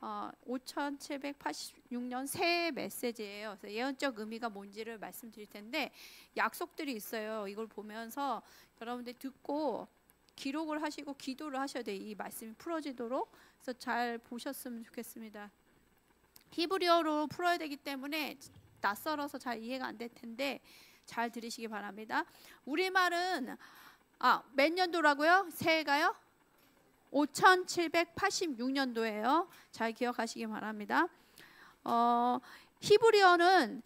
5786년 새해 메시지예요. 그래서 예언적 의미가 뭔지를 말씀드릴 텐데 약속들이 있어요. 이걸 보면서 여러분들 듣고 기록을 하시고 기도를 하셔야 돼요. 이 말씀이 풀어지도록. 그래서 잘 보셨으면 좋겠습니다. 히브리어로 풀어야 되기 때문에 낯설어서 잘 이해가 안 될 텐데 잘 들으시기 바랍니다. 우리말은 몇 년도라고요? 새해가요? 5786년도예요. 잘 기억하시기 바랍니다. 히브리어는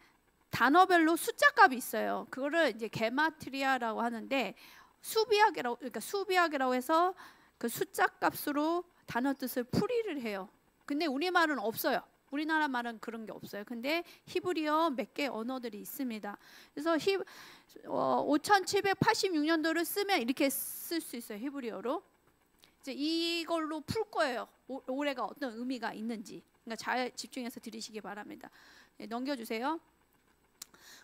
단어별로 숫자값이 있어요. 그거를 이제 게마트리아라고 하는데 수비학이라고 해서 그 숫자값으로 단어 뜻을 풀이를 해요. 근데 우리말은 없어요. 우리나라 말은 그런 게 없어요. 근데 히브리어 몇 개 언어들이 있습니다. 그래서 5786년도를 쓰면 이렇게 쓸 수 있어요. 히브리어로. 이제 이걸로 풀 거예요. 올해가 어떤 의미가 있는지. 그러니까 잘 집중해서 들으시기 바랍니다. 네, 넘겨주세요.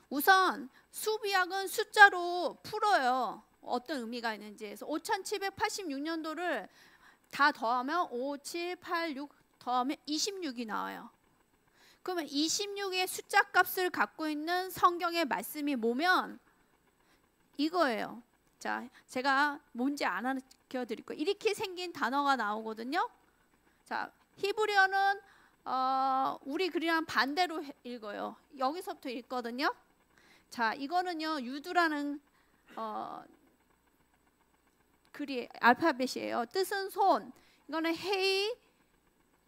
우선 수비학은 숫자로 풀어요. 어떤 의미가 있는지. 그래서 5786년도를 다 더하면 5, 7, 8, 6 더하면 26이 나와요. 그러면 26의 숫자 값을 갖고 있는 성경의 말씀이 뭐면 이거예요. 자, 제가 뭔지 안 알려드릴 거예요. 이렇게 생긴 단어가 나오거든요. 자, 히브리어는 우리 글이랑 반대로 읽어요. 여기서부터 읽거든요. 자, 이거는요 유두라는 글이 알파벳이에요. 뜻은 손. 이거는 헤이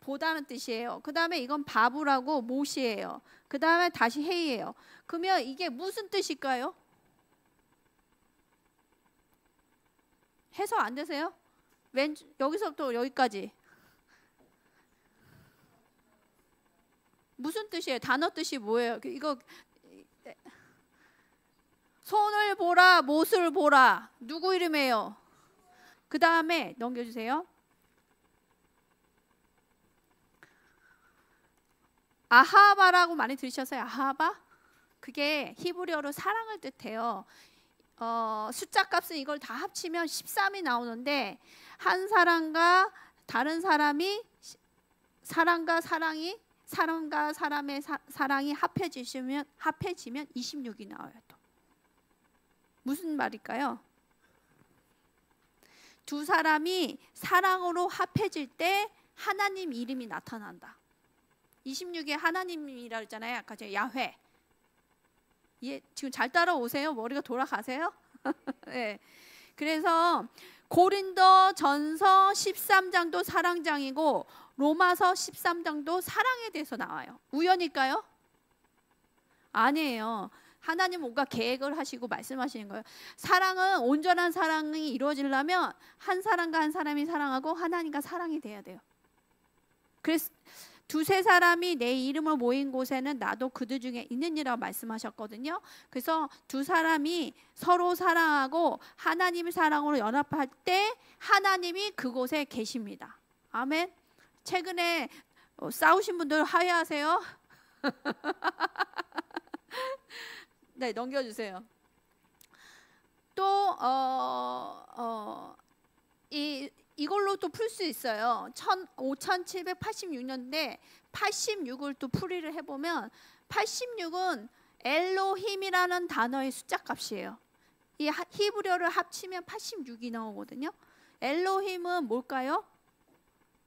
보다는 뜻이에요. 그 다음에 이건 바브라고 못이에요. 그 다음에 다시 헤이예요. 그러면 이게 무슨 뜻일까요? 해석 안 되세요? 여기서부터 여기까지 무슨 뜻이에요? 단어 뜻이 뭐예요? 이거 손을 보라, 못을 보라. 누구 이름이에요? 그 다음에 넘겨주세요. 아하바라고 많이 들으셨어요? 아하바? 그게 히브리어로 사랑을 뜻해요. 숫자 값은 이걸 다 합치면 13이 나오는데 한 사람과 다른 사람이 사람과 사람의 사랑이 합해지면 26이 나와요. 또. 무슨 말일까요? 두 사람이 사랑으로 합해질 때 하나님 이름이 나타난다. 26에 하나님이라 했잖아요. 아까 제가 야훼. 지금 잘 따라오세요? 머리가 돌아가세요? 네. 그래서 고린도 전서 13장도 사랑장이고 로마서 13장도 사랑에 대해서 나와요. 우연일까요? 아니에요. 하나님 뭔가 계획을 하시고 말씀하시는 거예요. 사랑은 온전한 사랑이 이루어지려면 한 사람과 한 사람이 사랑하고 하나님과 사랑이 돼야 돼요. 그래서 두세 사람이 내 이름을 모인 곳에는 나도 그들 중에 있느니라고 말씀하셨거든요. 그래서 두 사람이 서로 사랑하고 하나님의 사랑으로 연합할 때 하나님이 그곳에 계십니다. 아멘. 최근에 싸우신 분들 화해하세요. 네, 넘겨주세요. 또 이걸로 또 풀 수 있어요. 5786년대 86을 또 풀이를 해보면 86은 엘로힘이라는 단어의 숫자 값이에요. 이 히브리어를 합치면 86이 나오거든요. 엘로힘은 뭘까요?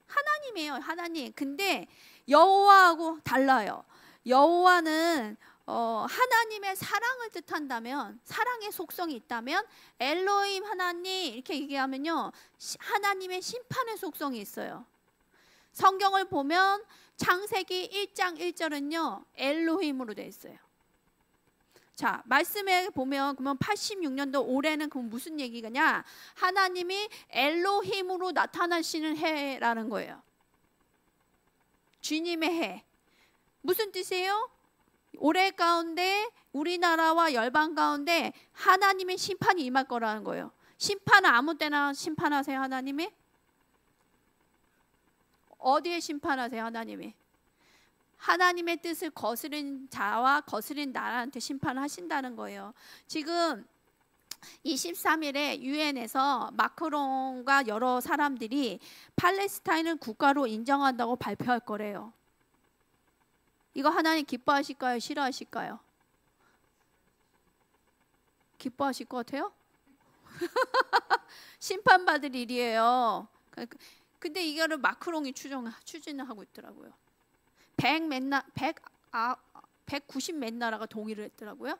하나님이에요. 하나님. 근데 여호와하고 달라요. 여호와는 하나님의 사랑을 뜻한다면, 사랑의 속성이 있다면 엘로힘 하나님 이렇게 얘기하면요 하나님의 심판의 속성이 있어요. 성경을 보면 창세기 1장 1절은요 엘로힘으로 되어 있어요. 자, 말씀에 보면 그러면 86년도 올해는 그럼 무슨 얘기가냐? 하나님이 엘로힘으로 나타나시는 해라는 거예요. 주님의 해. 무슨 뜻이에요? 올해 가운데 우리나라와 열방 가운데 하나님의 심판이 임할 거라는 거예요. 심판은 아무 때나 심판하세요, 하나님이? 어디에 심판하세요, 하나님이? 하나님의 뜻을 거스린 자와 거스린 나라한테 심판하신다는 거예요. 지금 23일에 유엔에서 마크롱과 여러 사람들이 팔레스타인을 국가로 인정한다고 발표할 거래요. 이거 하나님 기뻐하실까요? 싫어하실까요? 기뻐하실 것 같아요? 심판받을 일이에요. 근데 이거를 마크롱이 추진을 하고 있더라고요. 190 몇 나라가 동의를 했더라고요.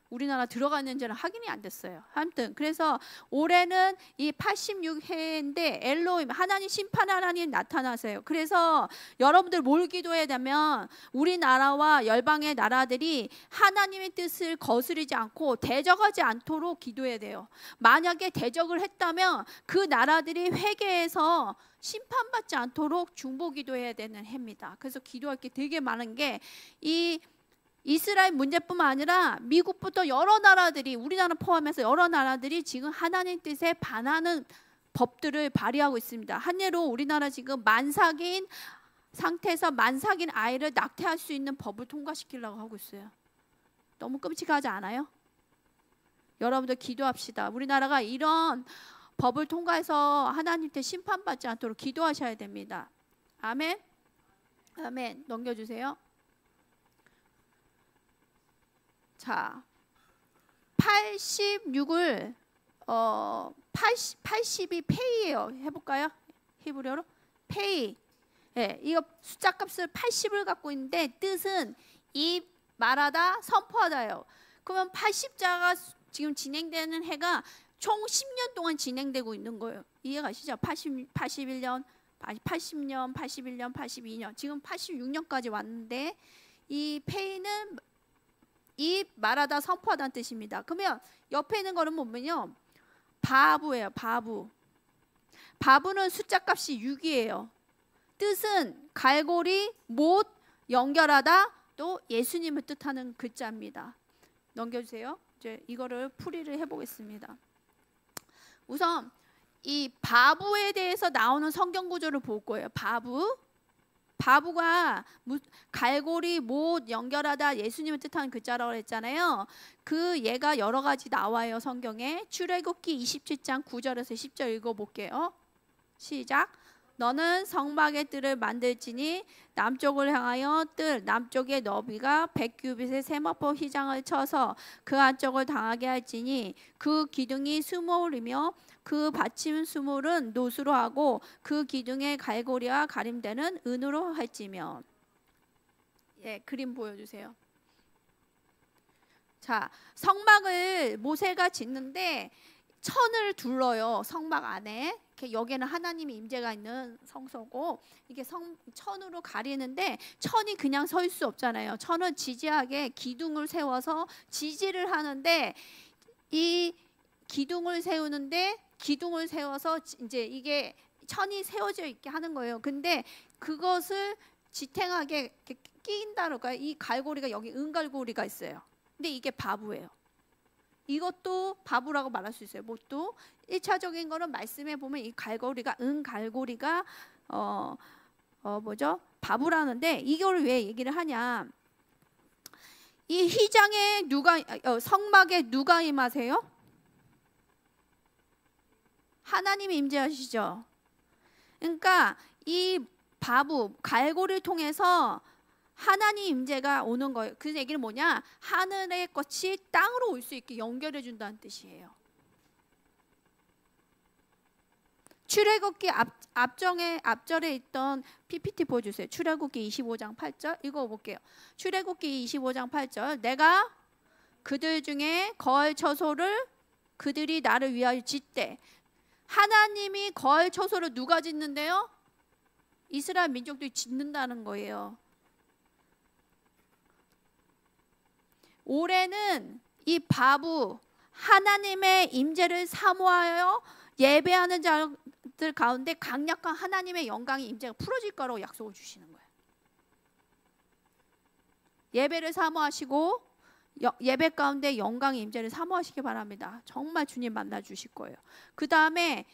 우리나라 들어갔는지는 확인이 안 됐어요. 아무튼 그래서 올해는 이 86회인데 엘로힘 하나님 심판 하나님 나타나세요. 그래서 여러분들 뭘 기도해야 되면 우리나라와 열방의 나라들이 하나님의 뜻을 거스르지 않고 대적하지 않도록 기도해야 돼요. 만약에 대적을 했다면 그 나라들이 회개해서 심판받지 않도록 중보기도해야 되는 해입니다. 그래서 기도할 게 되게 많은 게 이 이스라엘 문제뿐만 아니라 미국부터 여러 나라들이 우리나라 포함해서 여러 나라들이 지금 하나님 뜻에 반하는 법들을 발의하고 있습니다. 한 예로 우리나라 지금 만삭인 상태에서 만삭인 아이를 낙태할 수 있는 법을 통과시키려고 하고 있어요. 너무 끔찍하지 않아요? 여러분들 기도합시다. 우리나라가 이런 법을 통과해서 하나님께 심판받지 않도록 기도하셔야 됩니다. 아멘. 아멘. 넘겨주세요. 자, 86을 80이 페이예요. 해볼까요? 히브리어로 페이. 예, 이거 숫자 값을 80을 갖고 있는데 뜻은 입 말하다 선포하다예요. 그러면 80자가 지금 진행되는 해가 총 10년 동안 진행되고 있는 거예요. 이해가시죠? 81년, 80년, 81년, 82년, 지금 86년까지 왔는데 이 페이는 입 말하다 선포하다는 뜻입니다. 그러면 옆에 있는 거는 뭐냐면 바부예요. 바부. 바부는 숫자 값이 6이에요. 뜻은 갈고리, 못, 연결하다, 또 예수님을 뜻하는 글자입니다. 넘겨주세요. 이제 이거를 풀이를 해보겠습니다. 우선 이 바부에 대해서 나오는 성경 구조를 볼 거예요. 바부가 갈고리, 못, 연결하다 예수님을 뜻하는 글자라고 했잖아요. 그 예가 여러 가지 나와요. 성경에. 출애굽기 27장 9절에서 10절 읽어볼게요. 시작. 너는 성막의 뜰을 만들지니 남쪽을 향하여 뜰 남쪽의 너비가 100규빗의 세마포 휘장을 쳐서 그 안쪽을 당하게 할지니 그 기둥이 수몰이며 그 받침 수몰은 노수로 하고 그 기둥의 갈고리와 가림대는 은으로 할지며. 예, 그림 보여주세요. 자, 성막을 모세가 짓는데 천을 둘러요. 성막 안에. 여기는 하나님의 임재가 있는 성소고 이게 천으로 가리는데 천이 그냥 설 수 없잖아요. 천은 지지하게 기둥을 세워서 지지를 하는데 이 기둥을 세워서 이제 이게 천이 세워져 있게 하는 거예요. 근데 그것을 지탱하게 끼인다는 거예요. 이 갈고리가 여기 은갈고리가 있어요. 근데 이게 바부예요. 이것도 바부라고 말할 수 있어요. 뭣도 1차적인 거는 말씀에 보면 이 갈고리가 은갈고리가 바부라는데 이걸 왜 얘기를 하냐? 이 휘장에 성막에 누가 임하세요? 하나님이 임재하시죠. 그러니까 이 바부 갈고리를 통해서 하나님 임재가 오는 거예요. 그 얘기는 뭐냐? 하늘의 것이 땅으로 올 수 있게 연결해 준다는 뜻이에요. 출애굽기 앞절에 있던 PPT 보여주세요. 출애굽기 25장 8절 읽어볼게요. 출애굽기 25장 8절 내가 그들 중에 거할 처소를 그들이 나를 위하여 짓되. 하나님이 거할 처소를 누가 짓는데요? 이스라엘 민족들이 짓는다는 거예요. 올해는 이 바부 하나님의 임재를 사모하여 예배하는 자들 가운데 강력한 하나님의 영광의 임재가 풀어질 거라고 약속을 주시는 거예요. 예배를 사모하시고 예배 가운데 영광의 임재를 사모하시기 바랍니다. 정말 주님 만나 주실 거예요. 그 다음에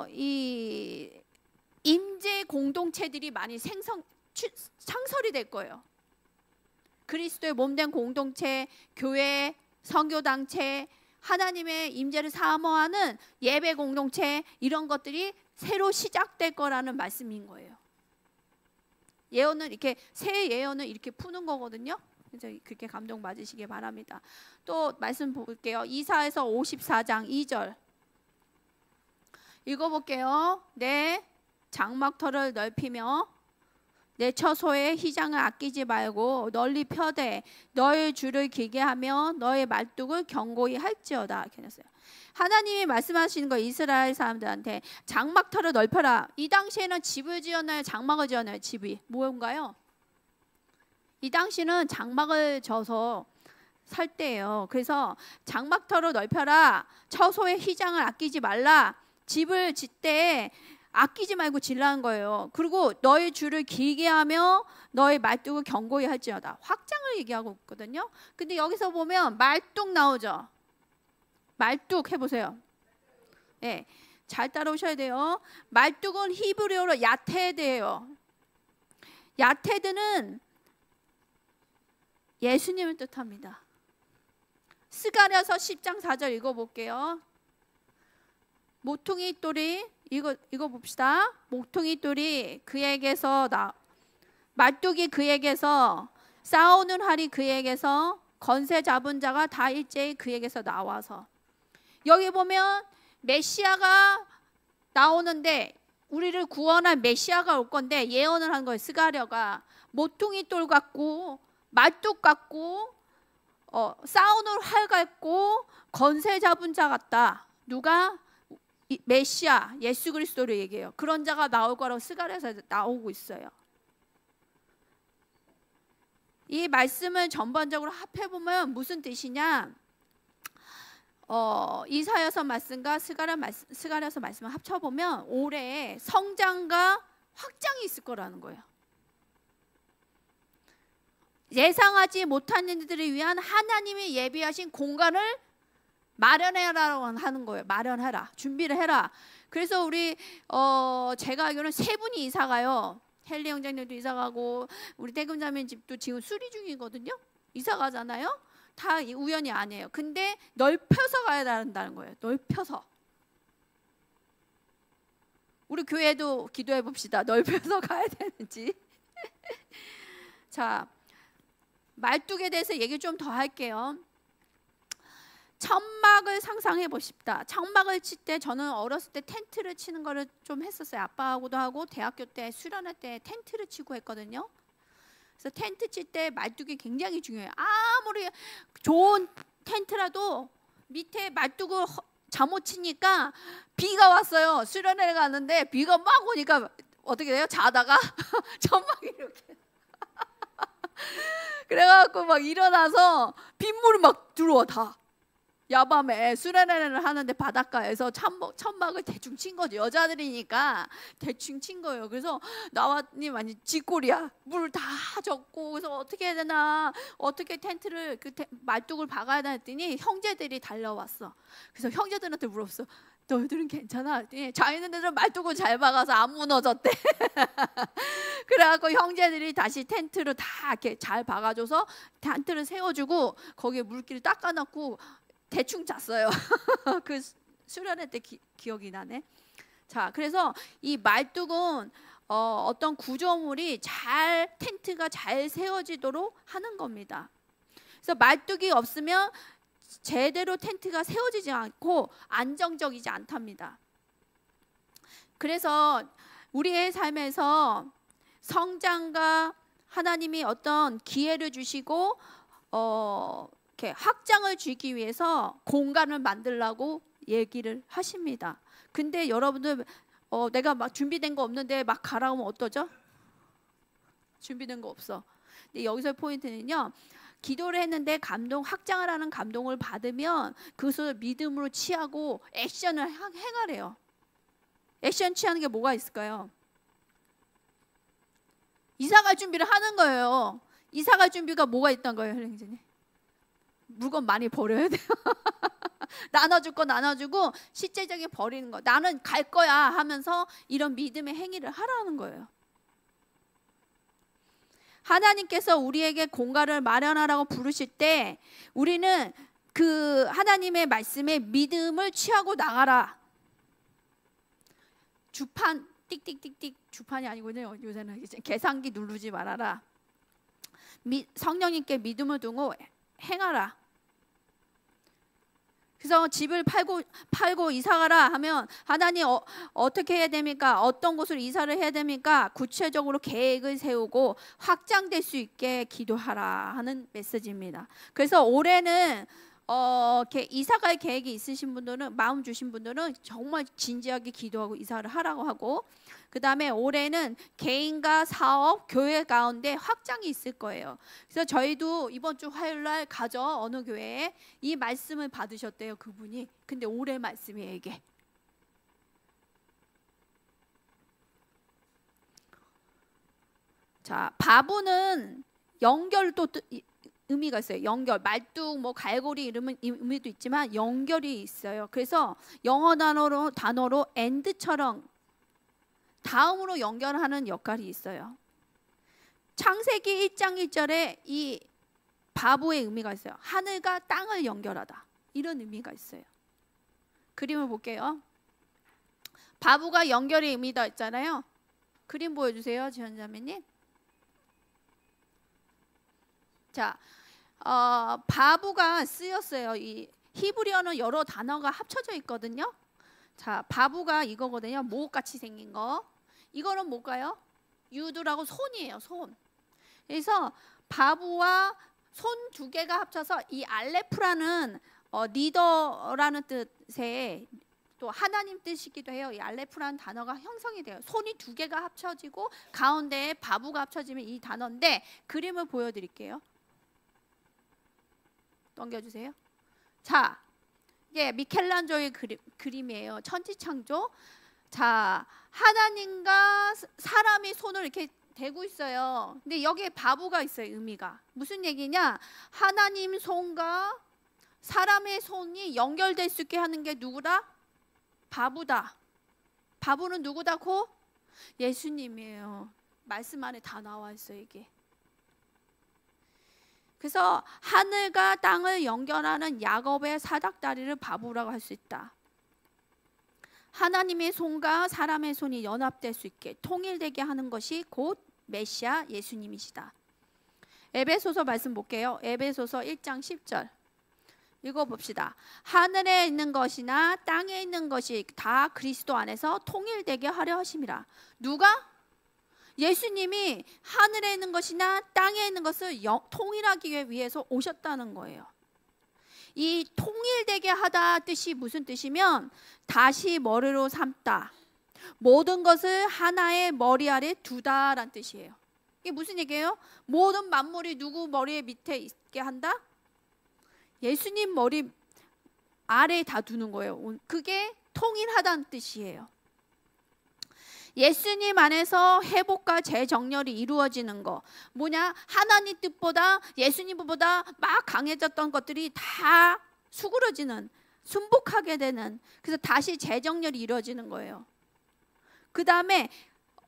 이 임재 공동체들이 많이 창설이 될 거예요. 그리스도의 몸된 공동체, 교회, 선교단체, 하나님의 임재를 사모하는 예배 공동체 이런 것들이 새로 시작될 거라는 말씀인 거예요. 예언은 이렇게 새 예언을 이렇게 푸는 거거든요. 그래서 그렇게 감동 받으시기 바랍니다. 또 말씀 볼게요. 이사야서 54장 2절 읽어볼게요. 내 장막터를 넓히며 내 처소의 휘장을 아끼지 말고 널리 펴되 너의 줄을 길게 하며 너의 말뚝을 견고히 할지어다. 이렇게 했어요. 하나님이 말씀하시는 거 이스라엘 사람들한테 장막터를 넓혀라. 이 당시에는 집을 지었나요? 장막을 지었나요? 집이 뭔가요? 이 당시는 장막을 져서 살 때예요. 그래서 장막터를 넓혀라. 처소의 휘장을 아끼지 말라. 집을 짓 때 아끼지 말고 질라는 거예요. 그리고 너의 줄을 길게 하며 너의 말뚝을 견고히 할지어다. 확장을 얘기하고 있거든요. 근데 여기서 보면 말뚝 나오죠. 말뚝 해보세요. 네, 잘 따라오셔야 돼요. 말뚝은 히브리어로 야테드예요. 야테드는 예수님을 뜻합니다. 스가랴서 10장 4절 읽어볼게요. 모퉁이 돌이 이거 봅시다. 모퉁이 돌이 그에게서 말뚝이 그에게서 싸우는 활이 그에게서 건세 잡은 자가 다 일제히 그에게서 나와서 여기 보면 메시아가 나오는데 우리를 구원할 메시아가 올 건데 예언을 한 거예요. 스가랴가 모퉁이 돌 같고 말뚝 같고 싸우는 활 같고 건세 잡은 자 같다. 누가? 메시아 예수 그리스도를 얘기해요. 그런 자가 나올 거라고 스가랴에서 나오고 있어요. 이 말씀을 전반적으로 합해보면 무슨 뜻이냐? 이사야서 말씀과 스가랴서 말씀을 합쳐보면 올해 성장과 확장이 있을 거라는 거예요. 예상하지 못한 일들을 위한 하나님이 예비하신 공간을 마련해라라고 하는 거예요. 마련해라. 준비를 해라. 그래서 우리 제가 알기로는 3분이 이사 가요. 헨리 형제님도 이사 가고 우리 대금자매 집도 지금 수리 중이거든요. 이사 가잖아요. 다 우연이 아니에요. 근데 넓혀서 가야 된다는 거예요. 넓혀서. 우리 교회도 기도해 봅시다. 넓혀서 가야 되는지. 자, 말뚝에 대해서 얘기 좀 더 할게요. 천막을 상상해 보십시다. 천막을 칠 때 저는 어렸을 때 텐트를 치는 거를 좀 했었어요. 아빠하고도 하고 대학교 때 수련회 때 텐트를 치고 했거든요. 그래서 텐트 칠 때 말뚝이 굉장히 중요해요. 아무리 좋은 텐트라도 밑에 말뚝을 잘못 치니까 비가 왔어요. 수련회 가는데 비가 막 오니까 어떻게 돼요? 자다가 천막이 이렇게 그래갖고 막 일어나서 빗물이 막 들어와 다. 야밤에 수련회를 하는데 바닷가에서 천막을 대충 친 거죠. 여자들이니까 대충 친 거예요. 그래서 나왔니 완전 쥐꼬리야. 물 다 젖고 그래서 어떻게 해야 되나 어떻게 텐트를 말뚝을 박아야 되나 했더니 형제들이 달려왔어. 그래서 형제들한테 물었어. 너희들은 괜찮아? 자기네들은 말뚝을 잘 박아서 안 무너졌대. 그래갖고 형제들이 다시 텐트를 다 이렇게 잘 박아줘서 텐트를 세워주고 거기에 물기를 닦아놓고 대충 잤어요. 그 수련회 때 기억이 나네. 자, 그래서 이 말뚝은 어떤 구조물이 텐트가 잘 세워지도록 하는 겁니다. 그래서 말뚝이 없으면 제대로 텐트가 세워지지 않고 안정적이지 않답니다. 그래서 우리의 삶에서 성장과 하나님이 어떤 기회를 주시고 이렇게 확장을 주기 위해서 공간을 만들라고 얘기를 하십니다. 근데 여러분들 내가 막 준비된 거 없는데 막 가라 하면 어떠죠? 준비된 거 없어. 근데 여기서 포인트는요. 기도를 했는데 확장을 하는 감동을 받으면 그것을 믿음으로 취하고 액션을 행하래요. 액션 취하는 게 뭐가 있을까요? 이사갈 준비를 하는 거예요. 이사갈 준비가 뭐가 있던 거예요, 헬렌님? 물건 많이 버려야 돼요. 나눠줄 거 나눠주고 실제적인 버리는 거. 나는 갈 거야 하면서 이런 믿음의 행위를 하라는 거예요. 하나님께서 우리에게 공간을 마련하라고 부르실 때 우리는 그 하나님의 말씀에 믿음을 취하고 나가라. 주판 띡띡띡띡 주판이 아니군요. 요새는 계산기 누르지 말아라. 성령님께 믿음을 두고 행하라. 그래서 집을 팔고 이사가라 하면 하나님 어떻게 해야 됩니까? 어떤 곳으로 이사를 해야 됩니까? 구체적으로 계획을 세우고 확장될 수 있게 기도하라 하는 메시지입니다. 그래서 올해는 이사갈 계획이 있으신 분들은, 마음 주신 분들은 정말 진지하게 기도하고 이사를 하라고 하고, 그 다음에 올해는 개인과 사업, 교회 가운데 확장이 있을 거예요. 그래서 저희도 이번 주 화요일날 가죠. 어느 교회에 이 말씀을 받으셨대요, 그분이. 근데 올해 말씀이에요, 이게. 자, 바보는 연결도 의미가 있어요. 연결, 말뚝, 뭐 갈고리 이런 의미도 있지만 연결이 있어요. 그래서 영어 단어로 and처럼 다음으로 연결하는 역할이 있어요. 창세기 1장 1절에 이 바보의 의미가 있어요. 하늘과 땅을 연결하다, 이런 의미가 있어요. 그림을 볼게요. 바보가 연결의 의미다 있잖아요. 그림 보여주세요, 지원자매님. 자, 바보가 쓰였어요. 이 히브리어는 여러 단어가 합쳐져 있거든요. 자, 바보가 이거거든요. 목같이 생긴 거. 이거는 뭘까요? 유두라고 손이에요, 손. 그래서 바보와 손 두 개가 합쳐서 이 알레프라는 리더라는 뜻의 또 하나님 뜻이기도 해요. 이 알레프라는 단어가 형성이 돼요. 손이 두 개가 합쳐지고 가운데에 바보가 합쳐지면 이 단어인데, 그림을 보여드릴게요. 넘겨주세요. 자, 이게 미켈란조의 그림이에요. 천지창조. 자, 하나님과 사람이 손을 이렇게 대고 있어요. 근데 여기에 바보가 있어요. 의미가 무슨 얘기냐? 하나님 손과 사람의 손이 연결될 수 있게 하는 게 누구다? 바보다. 바보는 누구다? 고? 예수님이에요. 말씀 안에 다 나와 있어요, 이게. 그래서 하늘과 땅을 연결하는 야곱의 사닥다리를 바보라고 할 수 있다. 하나님의 손과 사람의 손이 연합될 수 있게 통일되게 하는 것이 곧 메시아 예수님이시다. 에베소서 말씀 볼게요. 에베소서 1장 10절 읽어봅시다. 하늘에 있는 것이나 땅에 있는 것이 다 그리스도 안에서 통일되게 하려 하심이라. 누가? 예수님이 하늘에 있는 것이나 땅에 있는 것을 통일하기 위해서 오셨다는 거예요. 이 통일되게 하다 뜻이 무슨 뜻이면 다시 머리로 삼다, 모든 것을 하나의 머리 아래 두다라는 뜻이에요. 이게 무슨 얘기예요? 모든 만물이 누구 머리 밑에 있게 한다? 예수님 머리 아래에 다 두는 거예요. 그게 통일하다는 뜻이에요. 예수님 안에서 회복과 재정렬이 이루어지는 거 뭐냐? 하나님 뜻보다 예수님보다 막 강해졌던 것들이 다 수그러지는, 순복하게 되는, 그래서 다시 재정렬이 이루어지는 거예요. 그 다음에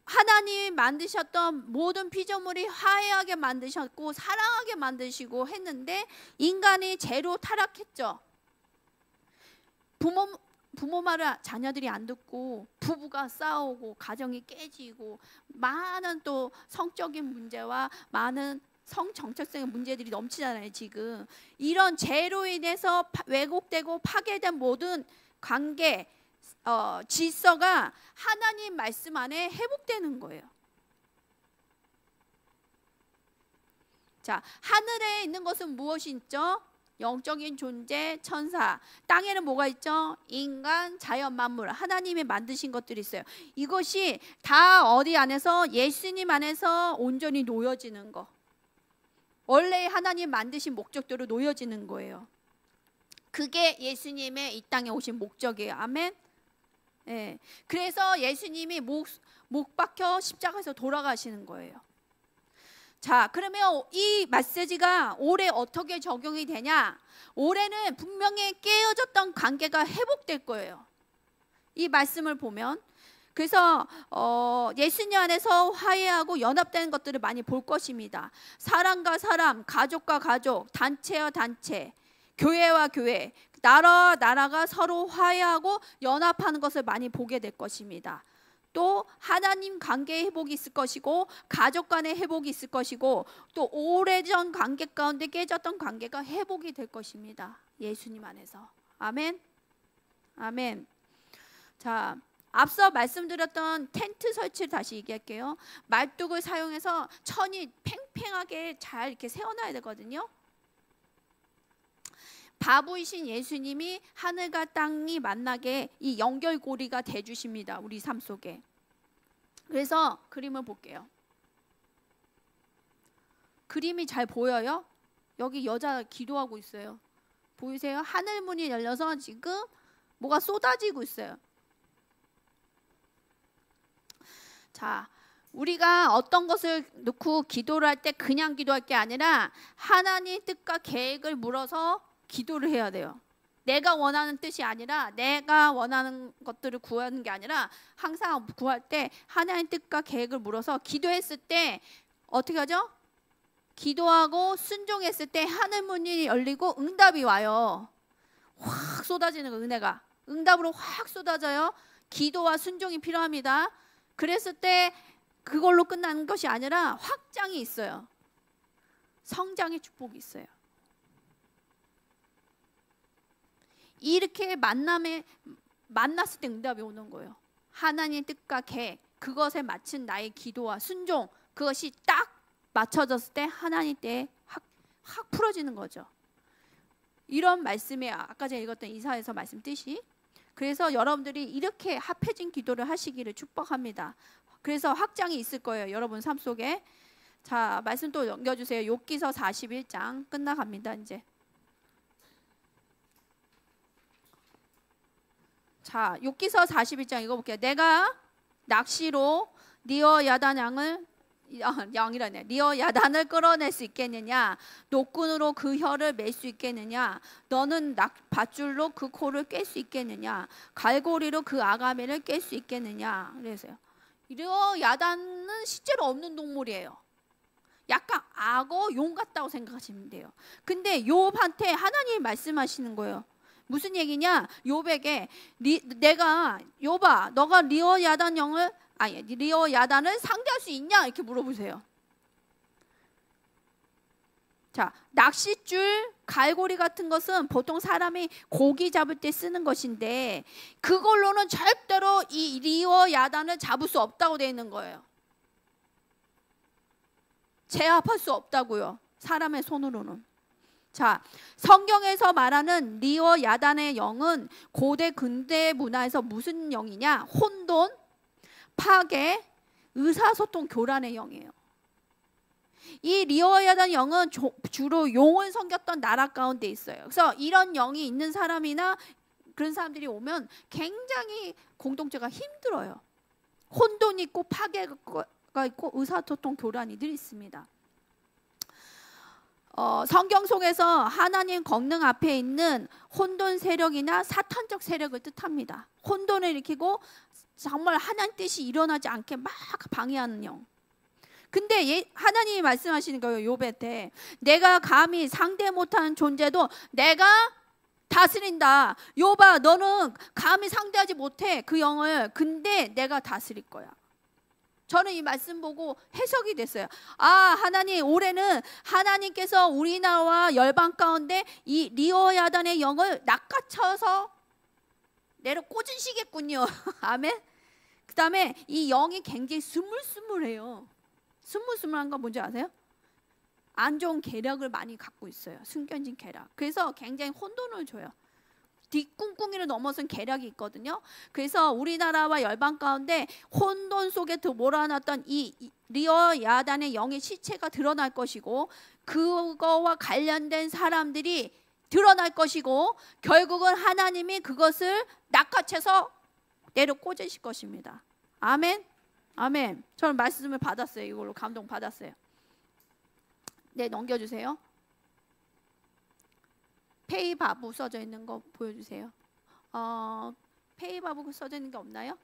하나님이 만드셨던 모든 피조물이 화해하게 만드셨고 사랑하게 만드시고 했는데 인간이 죄로 타락했죠. 부모 말을 자녀들이 안 듣고 부부가 싸우고 가정이 깨지고 많은 또 성적인 문제와 많은 성정체성의 문제들이 넘치잖아요. 지금 이런 죄로 인해서 왜곡되고 파괴된 모든 관계, 질서가 하나님 말씀 안에 회복되는 거예요. 자, 하늘에 있는 것은 무엇이 있죠? 영적인 존재, 천사. 땅에는 뭐가 있죠? 인간, 자연, 만물. 하나님이 만드신 것들이 있어요. 이것이 다 어디 안에서? 예수님 안에서 온전히 놓여지는 거. 원래 하나님 만드신 목적대로 놓여지는 거예요. 그게 예수님의 이 땅에 오신 목적이에요. 아멘. 예. 그래서 예수님이 목 박혀 십자가에서 돌아가시는 거예요. 자, 그러면 이 메시지가 올해 어떻게 적용이 되냐? 올해는 분명히 깨어졌던 관계가 회복될 거예요. 이 말씀을 보면. 그래서 예수님 안에서 화해하고 연합되는 것들을 많이 볼 것입니다. 사람과 사람, 가족과 가족, 단체와 단체, 교회와 교회, 나라와 나라가 서로 화해하고 연합하는 것을 많이 보게 될 것입니다. 또 하나님 관계의 회복이 있을 것이고, 가족 간의 회복이 있을 것이고, 또 오래전 관계 가운데 깨졌던 관계가 회복이 될 것입니다. 예수님 안에서. 아멘. 아멘. 자, 앞서 말씀드렸던 텐트 설치를 다시 얘기할게요. 말뚝을 사용해서 천이 팽팽하게 잘 이렇게 세워놔야 되거든요. 바보이신 예수님이 하늘과 땅이 만나게 이 연결고리가 돼주십니다. 우리 삶 속에. 그래서 그림을 볼게요. 그림이 잘 보여요? 여기 여자 기도하고 있어요. 보이세요? 하늘 문이 열려서 지금 뭐가 쏟아지고 있어요. 자, 우리가 어떤 것을 놓고 기도를 할 때 그냥 기도할 게 아니라 하나님 뜻과 계획을 물어서 기도를 해야 돼요. 내가 원하는 뜻이 아니라, 내가 원하는 것들을 구하는 게 아니라, 항상 구할 때 하나님 뜻과 계획을 물어서 기도했을 때 어떻게 하죠? 기도하고 순종했을 때 하늘 문이 열리고 응답이 와요. 확 쏟아지는 거, 은혜가 응답으로 확 쏟아져요. 기도와 순종이 필요합니다. 그랬을 때 그걸로 끝나는 것이 아니라 확장이 있어요. 성장의 축복이 있어요. 이렇게 만났을 때 응답이 오는 거예요. 하나님의 뜻과 계획, 그것에 맞춘 나의 기도와 순종, 그것이 딱 맞춰졌을 때 하나님 때에 확 풀어지는 거죠. 이런 말씀이 아까 제가 읽었던 이사야서 말씀 뜻이. 그래서 여러분들이 이렇게 합해진 기도를 하시기를 축복합니다. 그래서 확장이 있을 거예요, 여러분 삶 속에. 자, 말씀 또 넘겨주세요. 욥기서 41장 끝나갑니다. 이제. 자, 욥기서 41장 읽어볼게요. 내가 낚시로 리어 야단을 끌어낼 수 있겠느냐? 노끈으로 그 혀를 맬 수 있겠느냐? 너는 밧줄로 그 코를 깰 수 있겠느냐? 갈고리로 그 아가미를 깰 수 있겠느냐? 그래서요. 리어 야단은 실제로 없는 동물이에요. 약간 악어, 용 같다고 생각하시면 돼요. 근데 욥한테 하나님이 말씀하시는 거예요. 무슨 얘기냐? 욥에게 내가 욥아, 너가 리어 야단을 상대할 수 있냐? 이렇게 물어보세요. 자, 낚싯줄, 갈고리 같은 것은 보통 사람이 고기 잡을 때 쓰는 것인데 그걸로는 절대로 이 리어 야단을 잡을 수 없다고 되어 있는 거예요. 제압할 수 없다고요. 사람의 손으로는. 자, 성경에서 말하는 리어 야단의 영은 고대 근대 문화에서 무슨 영이냐? 혼돈, 파괴, 의사소통 교란의 영이에요. 이 리어 야단 영은 주로 용을 섬겼던 나라 가운데 있어요. 그래서 이런 영이 있는 사람이나 그런 사람들이 오면 굉장히 공동체가 힘들어요. 혼돈이 있고 파괴가 있고 의사소통 교란이 늘 있습니다. 성경 속에서 하나님 권능 앞에 있는 혼돈 세력이나 사탄적 세력을 뜻합니다. 혼돈을 일으키고 정말 하나님 뜻이 일어나지 않게 막 방해하는 영. 근데 하나님이 말씀하시는 거예요. 욥한테 내가 감히 상대 못하는 존재도 내가 다스린다. 욥아, 너는 감히 상대하지 못해 그 영을. 근데 내가 다스릴 거야. 저는 이 말씀 보고 해석이 됐어요. 아, 하나님, 올해는 하나님께서 우리나라와 열방 가운데 이 리어 야단의 영을 낚아쳐서 내려 꽂으시겠군요. 아멘. 그 다음에 이 영이 굉장히 스물스물해요. 스물스물한 거 뭔지 아세요? 안 좋은 계략을 많이 갖고 있어요. 숨겨진 계략. 그래서 굉장히 혼돈을 줘요. 뒷꿍꿍이를 넘어선 계략이 있거든요. 그래서 우리나라와 열방 가운데 혼돈 속에 몰아놨던 이 리어 야단의 영의 시체가 드러날 것이고 그거와 관련된 사람들이 드러날 것이고 결국은 하나님이 그것을 낚아채서 내려 꽂으실 것입니다. 아멘. 아멘. 저는 말씀을 받았어요. 이걸로 감동 받았어요. 네, 넘겨주세요. 페이바부 써져 있는 거 보여주세요. 페이바부 써져 있는 게 없나요?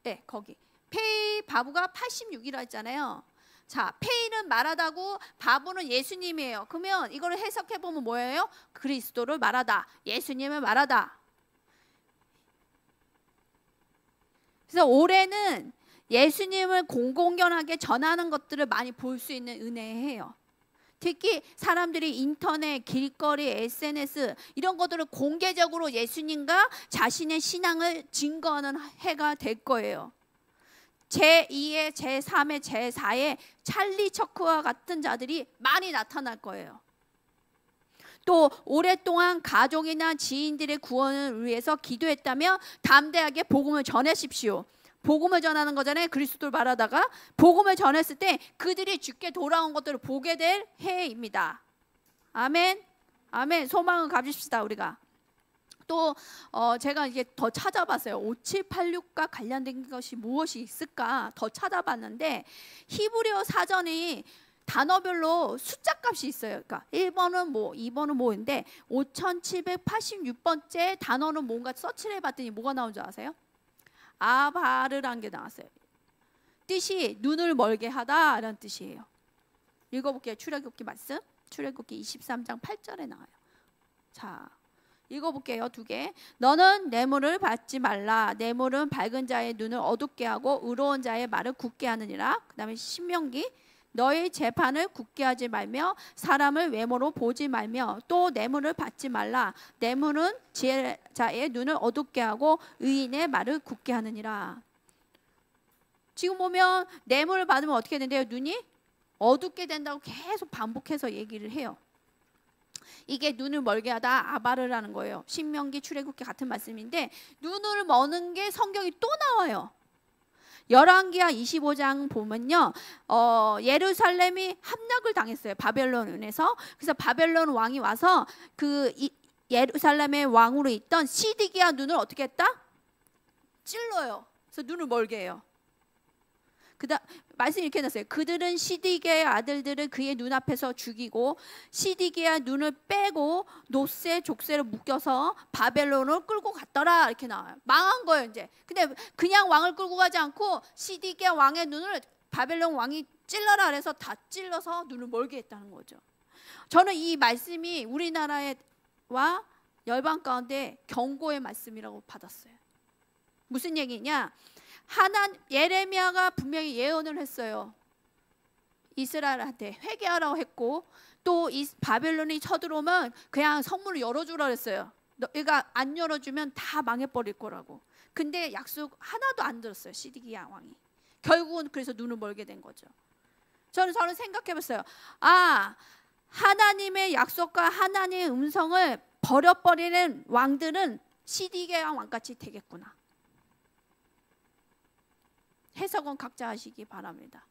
네, 거기. 페이바부가 86이라 했잖아요. 자, 페이는 말하다고 바보는 예수님이에요. 그러면 이거를 해석해 보면 뭐예요? 그리스도를 말하다, 예수님을 말하다. 그래서 올해는 예수님을 공공연하게 전하는 것들을 많이 볼 수 있는 은혜예요. 특히 사람들이 인터넷, 길거리, SNS 이런 것들을 공개적으로 예수님과 자신의 신앙을 증거하는 해가 될 거예요. 제2의, 제3의, 제4의 찰리 처크와 같은 자들이 많이 나타날 거예요. 또 오랫동안 가족이나 지인들의 구원을 위해서 기도했다면 담대하게 복음을 전하십시오. 복음을 전하는 거잖아요. 그리스도를 말하다가 복음을 전했을 때 그들이 주께 돌아온 것들을 보게 될 해입니다. 아멘. 아멘. 소망을 가집시다 우리가. 또 제가 이게 더 찾아봤어요. 5786과 관련된 것이 무엇이 있을까 더 찾아봤는데 히브리어 사전이 단어별로 숫자 값이 있어요. 그러니까 1번은 뭐 2번은 뭐인데 5786번째 단어는 뭔가 서치를 해봤더니 뭐가 나온 줄 아세요? 아바르라는 게 나왔어요. 뜻이 눈을 멀게 하다 라는 뜻이에요. 읽어볼게요. 출애굽기 말씀. 출애굽기 23장 8절에 나와요. 자, 읽어볼게요. 두 개. 너는 뇌물을 받지 말라. 뇌물은 밝은 자의 눈을 어둡게 하고 의로운 자의 말을 굳게 하느니라. 그 다음에 신명기. 너의 재판을 굳게 하지 말며 사람을 외모로 보지 말며 또 뇌물을 받지 말라. 뇌물은 지혜자의 눈을 어둡게 하고 의인의 말을 굳게 하느니라. 지금 보면 뇌물을 받으면 어떻게 된대요? 눈이 어둡게 된다고 계속 반복해서 얘기를 해요. 이게 눈을 멀게 하다 아바르라는 거예요. 신명기, 출애굽기 같은 말씀인데 눈을 머는 게 성경이 또 나와요. 열왕기하 25장 보면요, 예루살렘이 함락을 당했어요. 바벨론에서. 그래서 바벨론 왕이 와서 그 예루살렘의 왕으로 있던 시드기야 눈을 어떻게 했다? 찔러요. 그래서 눈을 멀게 해요. 말씀 이렇게 해놨어요. 그들은 시드기야의 아들들을 그의 눈앞에서 죽이고 시드기야 눈을 빼고 노새 족쇄를 묶여서 바벨론을 끌고 갔더라 이렇게 나와요. 망한 거예요 이제. 근데 그냥 왕을 끌고 가지 않고 시드기야 왕의 눈을 바벨론 왕이 찔러라 그래서 다 찔러서 눈을 멀게 했다는 거죠. 저는 이 말씀이 우리나라와 열방 가운데 경고의 말씀이라고 받았어요. 무슨 얘기냐? 예레미야가 분명히 예언을 했어요. 이스라엘한테 회개하라고 했고 또 이 바벨론이 쳐들어오면 그냥 성문을 열어주라 그랬어요. 너희가 안 열어주면 다 망해버릴 거라고. 근데 약속 하나도 안 들었어요. 시드기야 왕이. 결국은 그래서 눈을 멀게 된 거죠. 저는 생각해봤어요. 아, 하나님의 약속과 하나님의 음성을 버려버리는 왕들은 시드기야 왕같이 되겠구나. 해석은 각자 하시기 바랍니다.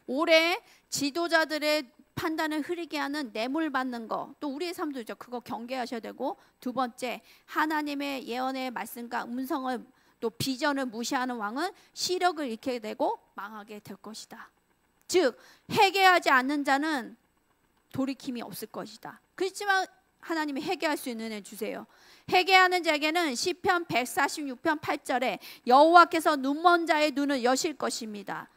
올해 지도자들의 판단을 흐리게 하는 뇌물 받는 거, 또 우리의 삶도 있죠. 그거 경계하셔야 되고, 두 번째, 하나님의 예언의 말씀과 음성을 또 비전을 무시하는 왕은 시력을 잃게 되고 망하게 될 것이다. 즉 회개하지 않는 자는 돌이킴이 없을 것이다. 그렇지만 하나님이 회개할 수 있는 애 주세요. 회개하는 자에게는 시편 146편 8절에 여호와께서 눈먼 자의 눈을 여실 것입니다.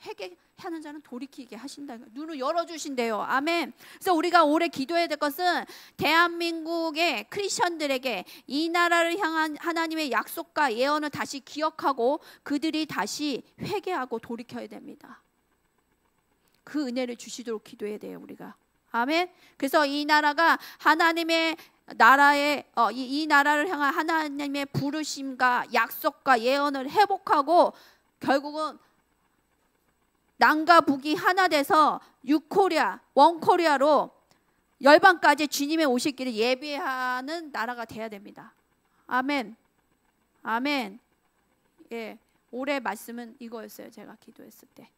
회개하는 자는 돌이키게 하신다. 눈을 열어주신대요. 아멘. 그래서 우리가 올해 기도해야 될 것은 대한민국의 크리스천들에게 이 나라를 향한 하나님의 약속과 예언을 다시 기억하고 그들이 다시 회개하고 돌이켜야 됩니다. 그 은혜를 주시도록 기도해야 돼요 우리가. 아멘. 그래서 이 나라가 하나님의 나라의 이 나라를 향한 하나님의 부르심과 약속과 예언을 회복하고 결국은 남과 북이 하나 돼서 유코리아, 원코리아로 열방까지 주님의 오실 길을 예비하는 나라가 돼야 됩니다. 아멘. 아멘. 예, 올해 말씀은 이거였어요. 제가 기도했을 때.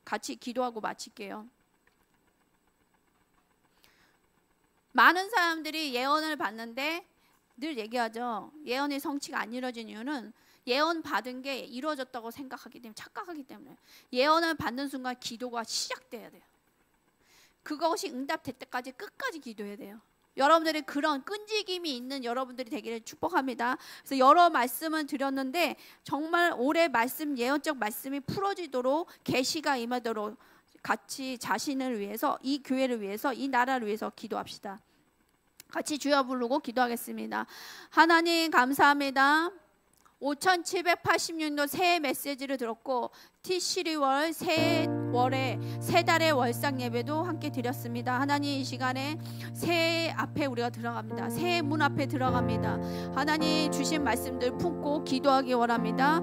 같이 기도하고 마칠게요. 많은 사람들이 예언을 받는데 늘 얘기하죠. 예언의 성취가 안 이루어진 이유는 예언 받은 게 이루어졌다고 생각하기 때문에, 착각하기 때문에. 예언을 받는 순간 기도가 시작돼야 돼요. 그것이 응답될 때까지 끝까지 기도해야 돼요. 여러분들이 그런 끈질김이 있는 여러분들이 되기를 축복합니다. 그래서 여러 말씀을 드렸는데 정말 올해 말씀, 예언적 말씀이 풀어지도록, 계시가 임하도록 같이 자신을 위해서, 이 교회를 위해서, 이 나라를 위해서 기도합시다. 같이 주여 부르고 기도하겠습니다. 하나님 감사합니다. 5786년 새해 메시지를 들었고 T12월 새월에 새 달의 월상 예배도 함께 드렸습니다. 하나님, 이 시간에 새해 앞에 우리가 들어갑니다. 새해 문 앞에 들어갑니다. 하나님 주신 말씀들 품고 기도하기 원합니다.